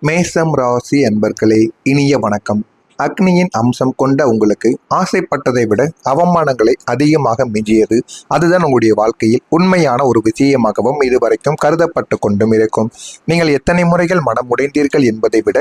மேசம் ராசி அன்பர்களே, இனிய வணக்கம். அக்னியின் அம்சம் கொண்ட உங்களுக்கு ஆசைப்பட்டதை விட அவமானங்களை அதிகமாக மிஞ்சியது. அதுதான் உங்களுடைய வாழ்க்கையில் உண்மையான ஒரு விஷயமாகவும் இதுவரைக்கும் கருதப்பட்டு கொண்டும் இருக்கும். நீங்கள் எத்தனை முறைகள் மனம் உடைந்தீர்கள் என்பதை விட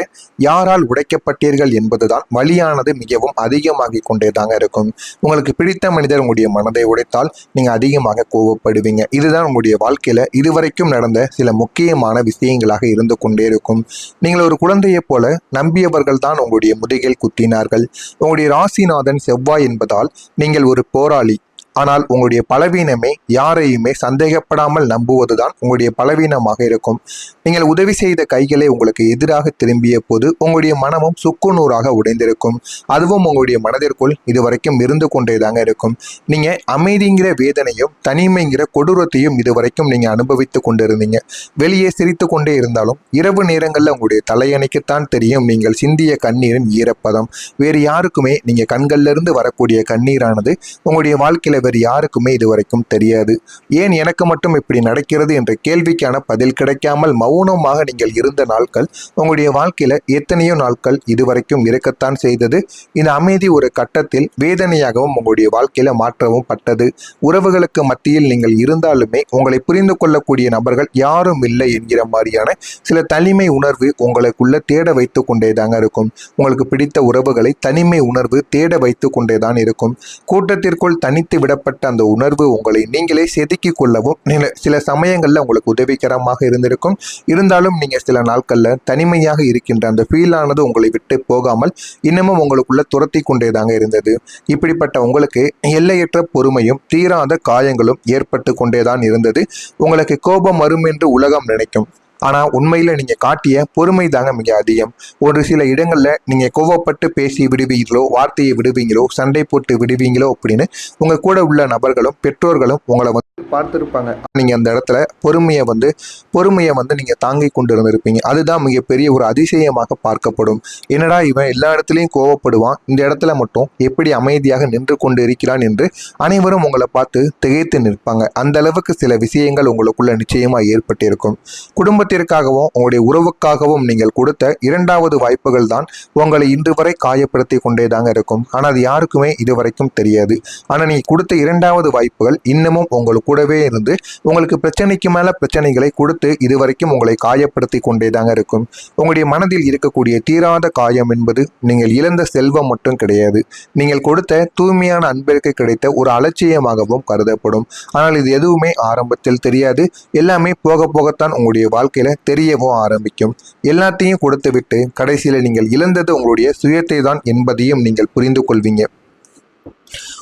யாரால் உடைக்கப்பட்டீர்கள் என்பதுதான் வலியானது மிகவும் அதிகமாகி கொண்டேதாங்க இருக்கும். உங்களுக்கு பிடித்த மனிதர் உங்களுடைய மனதை உடைத்தால் நீங்க அதிகமாக கோவப்படுவீங்க. இதுதான் உங்களுடைய வாழ்க்கையில இதுவரைக்கும் நடந்த சில முக்கியமான விஷயங்களாக இருந்து கொண்டே இருக்கும். நீங்கள் ஒரு குழந்தையை போல நம்பியவர்கள் தான் உங்களுடைய முதுகில் குத்தினார்கள். உங்களுடைய ராசிநாதன் செவ்வாய் என்பதால் நீங்கள் ஒரு போராளி. ஆனால் உங்களுடைய பலவீனமே யாரையுமே சந்தேகப்படாமல் நம்புவதுதான் உங்களுடைய பலவீனமாக இருக்கும். நீங்கள் உதவி செய்த கைகளை உங்களுக்கு எதிராக திரும்பிய போது உங்களுடைய மனமும் சுக்குநூறாக உடைந்திருக்கும். அதுவும் உங்களுடைய மனதிற்குள் இதுவரைக்கும் இருந்து கொண்டேதாங்க இருக்கும். நீங்க அமைதிங்கிற வேதனையும் தனிமைங்கிற கொடூரத்தையும் இதுவரைக்கும் நீங்க அனுபவித்து கொண்டிருந்தீங்க. வெளியே சிரித்து கொண்டே இருந்தாலும் இரவு நேரங்களில் உங்களுடைய தலையணைக்குத்தான் தெரியும் நீங்கள் சிந்திய கண்ணீரின் ஈரப்பதம். வேறு யாருக்குமே நீங்க கண்கள்ல இருந்து வரக்கூடிய கண்ணீரானது உங்களுடைய வாழ்க்கையில வேறு யாருக்குமே இதுவரைக்கும் தெரியாது. ஏன் எனக்கு மட்டும் இப்படி நடக்கிறது என்ற கேள்விக்கான பதில் கிடைக்காமல் மௌனமாக நீங்கள் இருந்த நாட்கள் உங்களுடைய வாழ்க்கையில எத்தனையோ நாட்கள் இதுவரைக்கும் இருக்கத்தான் செய்தது. இந்த அமைதி ஒரு கட்டத்தில் வேதனையாகவும் உங்களுடைய வாழ்க்கையில மாற்றவும் பட்டது. உறவுகளுக்கு மத்தியில் நீங்கள் இருந்தாலுமே உங்களை புரிந்து கொள்ளக்கூடிய நபர்கள் யாரும் இல்லை என்கிற மாதிரியான சில தனிமை உணர்வு உங்களுக்குள்ள தேட வைத்து கொண்டேதாங்க இருக்கும். உங்களுக்கு பிடித்த உறவுகளை தனிமை உணர்வு தேட வைத்து கொண்டேதான் இருக்கும். கூட்டத்திற்குள் தனித்து விடப்பட்ட அந்த உணர்வு உங்களை நீங்களே செதுக்கி கொள்ளவும் சில சமயங்கள்ல உங்களுக்கு உதவிகரமாக இருந்திருக்கும். இருந்தாலும் நீங்க சில நாட்கள்ல தனிமையாக இருக்கின்ற அந்த ஃபீல் ஆனது உங்களை விட்டு போகாமல் இன்னமும் உங்களுக்குள்ள துரத்தி கொண்டேதாங்க இருந்தது. இப்படிப்பட்ட உங்களுக்கு எல்லையற்ற பொறுமையும் தீராத காயங்களும் ஏற்பட்டு கொண்டேதான் இருந்தது. உங்களுக்கு கோபம் வரும் என்று உலகம் நினைக்கும். ஆனால் உண்மையில் நீங்கள் காட்டிய பொறுமை தாங்க மிக அதிகம். ஒரு சில இடங்களில் நீங்கள் கோவப்பட்டு பேசி விடுவீங்களோ, வார்த்தையை விடுவீங்களோ, சண்டை போட்டு விடுவீங்களோ அப்படின்னு உங்கள் கூட உள்ள நபர்களும் பெற்றோர்களும் உங்களை பார்த்துருப்பாங்க. நீங்கள் அந்த இடத்துல பொறுமையை வந்து நீங்கள் தாங்கி கொண்டு இருந்திருப்பீங்க. அதுதான் மிகப்பெரிய ஒரு அதிசயமாக பார்க்கப்படும். என்னடா இவன் எல்லா இடத்துலையும் கோவப்படுவான், இந்த இடத்துல மட்டும் எப்படி அமைதியாக நின்று கொண்டு இருக்கிறான் என்று அனைவரும் உங்களை பார்த்து திகைத்து நிற்பாங்க. அந்த அளவுக்கு சில விஷயங்கள் உங்களுக்குள்ள நிச்சயமாக ஏற்பட்டிருக்கும். குடும்பத்திற்காகவும் உங்களுடைய உறவுக்காகவும் நீங்கள் கொடுத்த இரண்டாவது வாய்ப்புகள் தான் உங்களை இன்று வரை காயப்படுத்தி கொண்டேதாங்க இருக்கும். ஆனால் அது யாருக்குமே இதுவரைக்கும் தெரியாது. ஆனால் நீ கொடுத்த இரண்டாவது வாய்ப்புகள் இன்னமும் உங்களுக்கு கூடவே இருந்து உங்களுக்கு பிரச்சனைக்கு மேல பிரச்சனைகளை கொடுத்து இதுவரைக்கும் உங்களை காயப்படுத்தி கொண்டேதாங்க இருக்கும். உங்களுடைய மனதில் இருக்கக்கூடிய தீராத காயம் என்பது நீங்கள் இழந்த செல்வம் மட்டும் கிடையாது. நீங்கள் கொடுத்த தூய்மையான அன்பிற்கு கிடைத்த ஒரு அலட்சியமாகவும் கருதப்படும். ஆனால் இது எதுவுமே ஆரம்பத்தில் தெரியாது. எல்லாமே போக போகத்தான் உங்களுடைய வாழ்க்கையில தெரியவும் ஆரம்பிக்கும். எல்லாத்தையும் கொடுத்து விட்டு கடைசியில நீங்கள் இழந்தது உங்களுடைய சுயத்தை தான் என்பதையும் நீங்கள் புரிந்து கொள்வீங்க.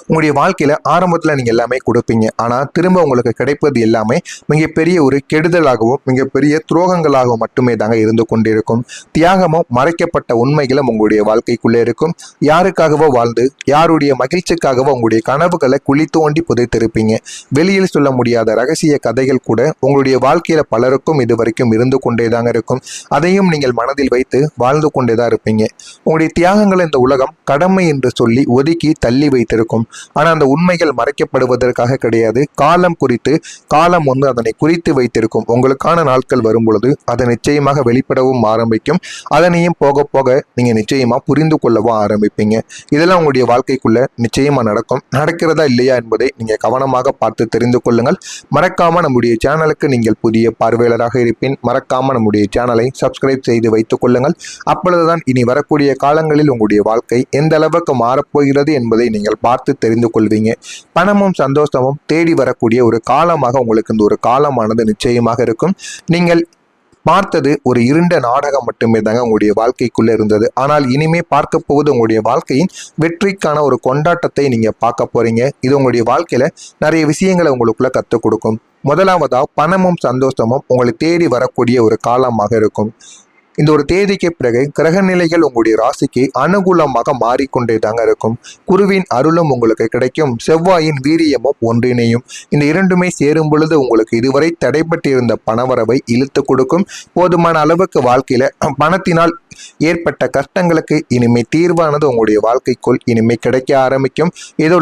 உங்களுடைய வாழ்க்கையில ஆரம்பத்துல நீங்க எல்லாமே கொடுப்பீங்க. ஆனா திரும்ப உங்களுக்கு கிடைப்பது எல்லாமே மிகப்பெரிய ஒரு கெடுதலாகவும் மிகப்பெரிய துரோகங்களாகவும் மட்டுமே தாங்க இருந்து கொண்டிருக்கும். தியாகமும் மறைக்கப்பட்ட உண்மைகளும் உங்களுடைய வாழ்க்கைக்குள்ளே இருக்கும். யாருக்காகவோ வாழ்ந்து யாருடைய மகிழ்ச்சிக்காகவோ உங்களுடைய கனவுகளை குழி தோண்டி புதைத்திருப்பீங்க. வெளியில் சொல்ல முடியாத ரகசிய கதைகள் கூட உங்களுடைய வாழ்க்கையில பலருக்கும் இதுவரைக்கும் இருந்து கொண்டேதாங்க இருக்கும். அதையும் நீங்கள் மனதில் வைத்து வாழ்ந்து கொண்டேதான் இருப்பீங்க. உங்களுடைய தியாகங்களை இந்த உலகம் கடமை என்று சொல்லி ஒதுக்கி தள்ளி வைத்திருக்கும். ஆனால் அந்த உண்மைகள் மறைக்கப்படுவதற்காக கிடையாது. காலம் அதனை குறித்து வைத்திருக்கும். உங்களுக்கான நாட்கள் வரும் பொழுது அதை நிச்சயமாக வெளிப்படவும் ஆரம்பிக்கும். அதனையும் போக போக நீங்க நிச்சயமா புரிந்து கொள்ளவும் ஆரம்பிப்பீங்க. இதெல்லாம் உங்களுடைய வாழ்க்கைக்குள்ள நிச்சயமா நடக்கிறதா இல்லையா என்பதை நீங்க கவனமாக பார்த்து தெரிந்து கொள்ளுங்கள். மறக்காம நம்முடைய சேனலுக்கு நீங்கள் புதிய பார்வையாளராக இருப்பின் மறக்காம நம்முடைய சேனலை சப்ஸ்கிரைப் செய்து வைத்துக் கொள்ளுங்கள். அப்பொழுதுதான் இனி வரக்கூடிய காலங்களில் உங்களுடைய வாழ்க்கை எந்த அளவுக்கு மாறப்போகிறது என்பதை நீங்கள் பார்த்து தெரிந்து கொள்வீங்க. பணமும் சந்தோஷமும் தேடி வரக்கூடிய ஒரு காலமாக உங்களுக்கு இந்த ஒரு காலமானது நிச்சயமாக இருக்கும். நீங்கள் பார்த்தது ஒரு இருண்ட நாடகம் மட்டுமே தாங்க உங்களுடைய வாழ்க்கைக்குள்ள இருந்தது. ஆனால் இனிமே பார்க்க போவது உங்களுடைய வாழ்க்கையின் வெற்றிக்கான ஒரு கொண்டாட்டத்தை நீங்க பார்க்க போறீங்க. இது உங்களுடைய வாழ்க்கையில நிறைய விஷயங்களை உங்களுக்குள்ள கற்றுக் கொடுக்கும். முதலாவதா பணமும் சந்தோஷமும் உங்களை தேடி வரக்கூடிய ஒரு காலமாக இருக்கும். இந்த ஒரு தேதிக்கு பிறகு கிரக நிலைகள் உங்களுடைய ராசிக்கு அனுகூலமாக மாறிக்கொண்டே தாங்க இருக்கும். குருவின் அருளும் உங்களுக்கு கிடைக்கும். செவ்வாயின் வீரியமும் ஒன்றிணையும். இந்த இரண்டுமே சேரும் பொழுது உங்களுக்கு இதுவரை தடைபட்டிருந்த பணவரவை இழுத்து கொடுக்கும். போதுமான அளவுக்கு வாழ்க்கையில பணத்தினால் ஏற்பட்ட கஷ்டங்களுக்கு இனிமே தீர்வானது உங்களுடைய வாழ்க்கைக்குள் இனிமே கிடைக்க ஆரம்பிக்கும். ஏதோ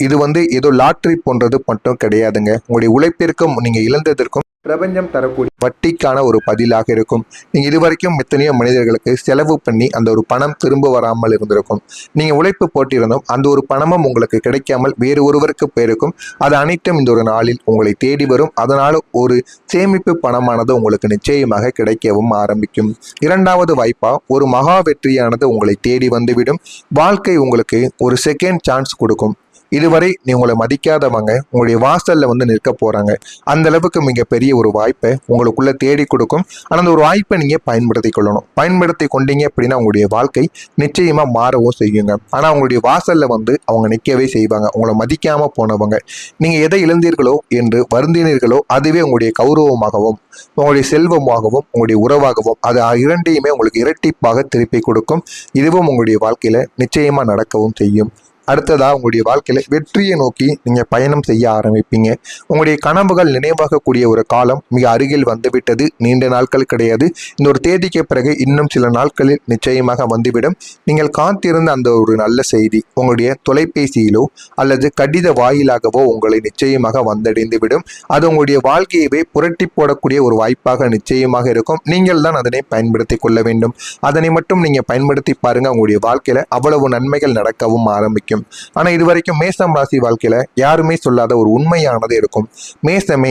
இது ஏதோ லாட்டரி போன்றது மட்டும் கிடையாதுங்க. உங்களுடைய உழைப்பிற்கும் நீங்க இழந்ததற்கும் பிரபஞ்சம் தரக்கூடிய வட்டிக்கான ஒரு பதிலாக இருக்கும். நீங்க இதுவரைக்கும் எத்தனையோ மனிதர்களுக்கு செலவு பண்ணி அந்த ஒரு பணம் திரும்ப வராமல் இருந்திருக்கும். நீங்க உழைப்பு போட்டிருந்தும் அந்த ஒரு பணமும் உங்களுக்கு கிடைக்காமல் வேறு ஒருவருக்கு போயிருக்கும். அது அனைத்தும் இந்த ஒரு நாளில் உங்களை தேடி வரும். அதனால ஒரு சேமிப்பு பணமானது உங்களுக்கு நிச்சயமாக கிடைக்கவும் ஆரம்பிக்கும். இரண்டாவது வாய்ப்பா ஒரு மகா வெற்றியானது உங்களை தேடி வந்துவிடும். வாழ்க்கை உங்களுக்கு ஒரு செகண்ட் சான்ஸ் கொடுக்கும். இதுவரை நீ உங்களை மதிக்காதவங்க உங்களுடைய வாசல்ல நிற்க போறாங்க. அந்த அளவுக்கு மிகப்பெரிய ஒரு வாய்ப்பை உங்களுக்குள்ள தேடி கொடுக்கும். ஆனால் அந்த ஒரு வாய்ப்பை நீங்க பயன்படுத்தி கொள்ளணும். பயன்படுத்தி கொண்டீங்க அப்படின்னா உங்களுடைய வாழ்க்கை நிச்சயமா மாறவும் செய்யுங்க. ஆனா உங்களுடைய வாசல்ல அவங்க நிற்கவே செய்வாங்க. உங்களை மதிக்காம போனவங்க. நீங்க எதை இழந்தீர்களோ என்று வருந்தினீர்களோ அதுவே உங்களுடைய கௌரவமாகவும் உங்களுடைய செல்வமாகவும் உங்களுடைய உறவாகவும் அது இரண்டையுமே உங்களுக்கு இரட்டிப்பாக திருப்பி கொடுக்கும். இதுவும் உங்களுடைய வாழ்க்கையில நிச்சயமா நடக்கவும் செய்யும். அடுத்ததா உங்களுடைய வாழ்க்கையில வெற்றியை நோக்கி நீங்க பயணம் செய்ய ஆரம்பிப்பீங்க. உங்களுடைய கனவுகள் நினைவாகக்கூடிய ஒரு காலம் மிக அருகில் வந்துவிட்டது. நீண்ட நாட்கள் கிடையாது. இந்த ஒரு தேதிக்கு பிறகு இன்னும் சில நாட்களில் நிச்சயமாக வந்துவிடும். நீங்கள் காத்திருந்த அந்த ஒரு நல்ல செய்தி உங்களுடைய தொலைபேசியிலோ அல்லது கடித வாயிலாகவோ உங்களை நிச்சயமாக வந்தடைந்து விடும். அது உங்களுடைய வாழ்க்கையவே புரட்டி போடக்கூடிய ஒரு வாய்ப்பாக நிச்சயமாக இருக்கும். நீங்கள் தான் அதனை பயன்படுத்தி கொள்ள வேண்டும். அதனை மட்டும் நீங்க பயன்படுத்தி பாருங்க. உங்களுடைய வாழ்க்கையில அவ்வளவு நன்மைகள் நடக்கவும் ஆரம்பிக்கும். ஆனா இதுவரைக்கும் மேசம் ராசி வாழ்க்கையில யாருமே சொல்லாத ஒரு உண்மையானது இருக்கும். மேசமே,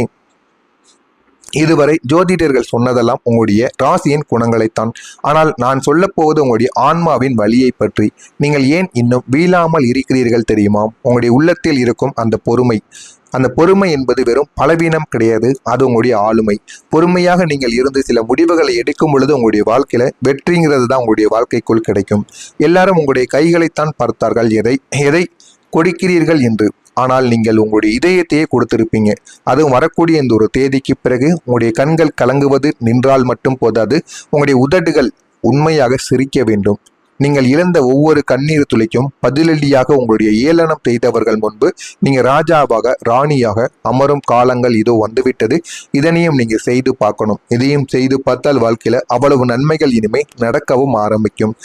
இதுவரை ஜோதிடர்கள் சொன்னதெல்லாம் உங்களுடைய ராசியின் குணங்களைத்தான். ஆனால் நான் சொல்ல போவது உங்களுடைய ஆன்மாவின் வழியை பற்றி. நீங்கள் ஏன் இன்னும் வீழாமல் இருக்கிறீர்கள் தெரியுமா? உங்களுடைய உள்ளத்தில் இருக்கும் அந்த பொறுமை. அந்த பொறுமை என்பது வெறும் பலவீனம் கிடையாது. அது உங்களுடைய ஆளுமை. பொறுமையாக நீங்கள் இருந்து சில முடிவுகளை எடுக்கும் பொழுது உங்களுடைய வாழ்க்கையில வெற்றிங்கிறது தான் உங்களுடைய வாழ்க்கைக்குள் கிடைக்கும். எல்லாரும் உங்களுடைய கைகளைத்தான் பார்த்தார்கள், எதை எதை கொடுக்கிறீர்கள் என்று. ஆனால் நீங்கள் உங்களுடைய இதயத்தையே கொடுத்திருப்பீங்க. அதுவும் வரக்கூடிய இந்த ஒரு தேதிக்கு பிறகு உங்களுடைய கண்கள் கலங்குவது நின்றால் மட்டும் போதாது. உங்களுடைய உதடுகள் உண்மையாக சிரிக்க வேண்டும். நீங்கள் இழந்த ஒவ்வொரு கண்ணீர் துளிக்கும் பதிலடியாக உங்களுடைய ஏளனம் செய்தவர்கள் முன்பு நீங்க ராஜாவாக ராணியாக அமரும் காலங்கள் இதோ வந்துவிட்டது. இதனையும் நீங்க செய்து பார்க்கணும். இதையும் செய்து பார்த்தால் வாழ்க்கையில அவ்வளவு நன்மைகள் இனிமே நடக்கவும் ஆரம்பிக்கும்.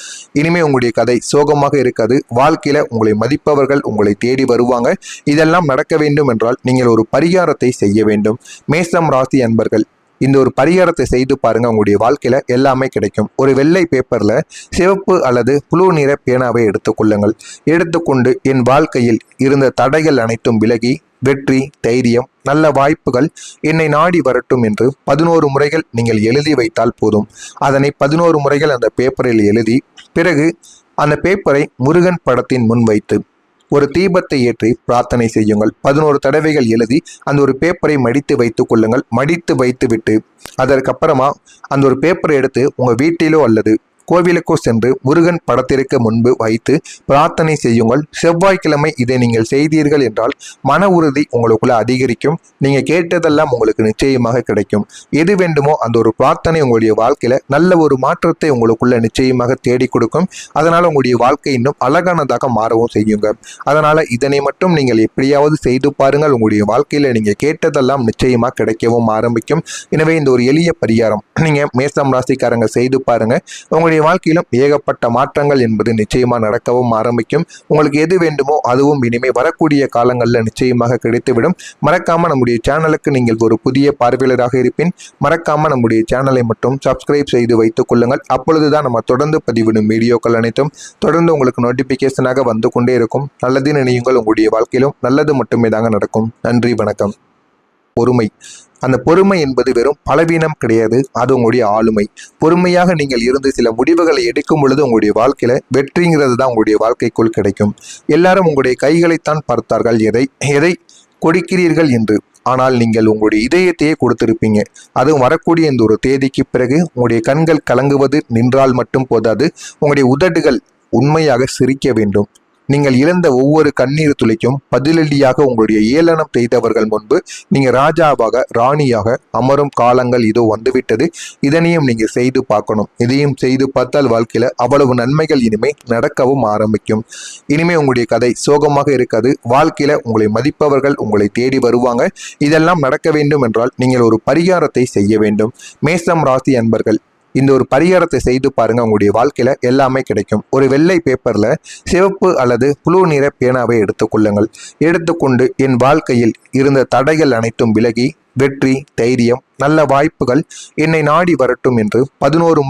இனிமே உங்களுடைய கதை சோகமாக இருக்காது. வாழ்க்கையில உங்களை மதிப்பவர்கள் உங்களை தேடி வருவாங்க. இதெல்லாம் நடக்க வேண்டும் என்றால் நீங்கள் ஒரு பரிகாரத்தை செய்ய வேண்டும். மேசம் ராசி அன்பர்கள், இந்த ஒரு பரிகாரத்தை செய்து பாருங்க. உங்களுடைய வாழ்க்கையில எல்லாமே கிடைக்கும். ஒரு வெள்ளை பேப்பர்ல சிவப்பு அல்லது புளு நிற பேனாவை எடுத்துக்கொள்ளுங்கள். எடுத்துக்கொண்டு என் வாழ்க்கையில் இருந்த தடைகள் அனைத்தும் விலகி வெற்றி, தைரியம், நல்ல வாய்ப்புகள் என்னை நாடி வரட்டும் என்று 11 முறைகள் நீங்கள் எழுதி வைத்தால் போதும். அதனை 11 முறைகள் அந்த பேப்பரில் எழுதி பிறகு அந்த பேப்பரை முருகன் படத்தின் முன் வைத்து ஒரு தீபத்தை ஏற்றி பிரார்த்தனை செய்யுங்கள். 11 தடவைகள் எழுதி அந்த ஒரு பேப்பரை மடித்து வைத்துக் கொள்ளுங்கள். மடித்து வைத்து விட்டு அதற்கப்புறமா அந்த ஒரு பேப்பரை எடுத்து உங்க வீட்டிலோ அல்லது கோவிலுக்கோ சென்று முருகன் படத்திற்கு முன்பு வைத்து பிரார்த்தனை செய்யுங்கள். செவ்வாய்க்கிழமை இதை நீங்கள் செய்தீர்கள் என்றால் மன உறுதி உங்களுக்குள்ள அதிகரிக்கும். நீங்க கேட்டதெல்லாம் உங்களுக்கு நிச்சயமாக கிடைக்கும். எது வேண்டுமோ அந்த ஒரு பிரார்த்தனை உங்களுடைய வாழ்க்கையில நல்ல ஒரு மாற்றத்தை உங்களுக்குள்ள நிச்சயமாக தேடி கொடுக்கும். அதனால உங்களுடைய வாழ்க்கை இன்னும் அழகானதாக மாறவும் செய்யுங்க. அதனால இதனை மட்டும் நீங்கள் எப்படியாவது செய்து பாருங்கள். உங்களுடைய வாழ்க்கையில நீங்க கேட்டதெல்லாம் நிச்சயமா கிடைக்கவும் ஆரம்பிக்கும். எனவே இந்த ஒரு எளிய பரிகாரம் நீங்க மேசம் ராசிக்காரங்க செய்து பாருங்க. உங்களுடைய வாழ்க்கையிலும் ஏகப்பட்ட மாற்றங்கள் என்பது நிச்சயமா நடக்கவும் ஆரம்பிக்கும். உங்களுக்கு எது வேண்டுமோ அதுவும் இனிமே வரக்கூடிய காலங்களில் நிச்சயமாக கிடைத்துவிடும். மறக்காம நம்முடைய சேனலுக்கு நீங்கள் ஒரு புதிய பார்வையாளராக இருப்பின் மறக்காம நம்முடைய சேனலை மட்டும் சப்ஸ்கிரைப் செய்து வைத்துக் கொள்ளுங்கள். அப்பொழுதுதான் நம்ம தொடர்ந்து பதிவிடும் வீடியோக்கள் அனைத்தும் தொடர்ந்து உங்களுக்கு நோட்டிபிகேஷனாக வந்து கொண்டே இருக்கும். நல்லது நினையுங்கள். உங்களுடைய வாழ்க்கையிலும் நல்லது மட்டுமே தாங்க நடக்கும். நன்றி, வணக்கம். பொறுமை. அந்த பொறுமை என்பது வெறும் பலவீனம் கிடையாது. அது உங்களுடைய ஆளுமை. பொறுமையாக நீங்கள் இருந்து சில முடிவுகளை எடுக்கும் பொழுது உங்களுடைய வாழ்க்கையில வெற்றிங்கிறது தான் உங்களுடைய வாழ்க்கைக்குள் கிடைக்கும். எல்லாரும் உங்களுடைய கைகளைத்தான் பார்த்தார்கள், எதை எதை கொடுக்கிறீர்கள் என்று. ஆனால் நீங்கள் உங்களுடைய இதயத்தையே கொடுத்திருப்பீங்க. அதுவும் வரக்கூடிய இந்த ஒரு தேதிக்கு பிறகு உங்களுடைய கண்கள் கலங்குவது நின்றால் மட்டும் போதாது. உங்களுடைய உதடுகள் உண்மையாக சிரிக்க வேண்டும். நீங்கள் இழந்த ஒவ்வொரு கண்ணீர் துளிக்கும் பதிலடியாக உங்களுடைய ஏளனம் செய்தவர்கள் முன்பு நீங்க ராஜாவாக ராணியாக அமரும் காலங்கள் இதோ வந்துவிட்டது. இதனையும் நீங்க செய்து பார்க்கணும். இதையும் செய்து பார்த்தால் வாழ்க்கையில அவ்வளவு நன்மைகள் இனிமே நடக்கவும் ஆரம்பிக்கும். இனிமே உங்களுடைய கதை சோகமாக இருக்காது. வாழ்க்கையில உங்களை மதிப்பவர்கள் உங்களை தேடி வருவாங்க. இதெல்லாம் நடக்க வேண்டும் என்றால் நீங்கள் ஒரு பரிகாரத்தை செய்ய வேண்டும். மேசம் ராசி அன்பர்கள், இந்த ஒரு பரிகாரத்தை செய்து பாருங்க, உங்களுடைய வாழ்க்கையில எல்லாமே கிடைக்கும். ஒரு வெள்ளை பேப்பர்ல சிவப்பு அல்லது ப்ளூ நிற பேனாவை எடுத்துக்கொள்ளுங்கள். எடுத்துக்கொண்டு என் வாழ்க்கையில் இருந்த தடைகள் அனைத்தும் விலகி வெற்றி, தைரியம், நல்ல வாய்ப்புகள் என்னை நாடி வரட்டும் என்று 11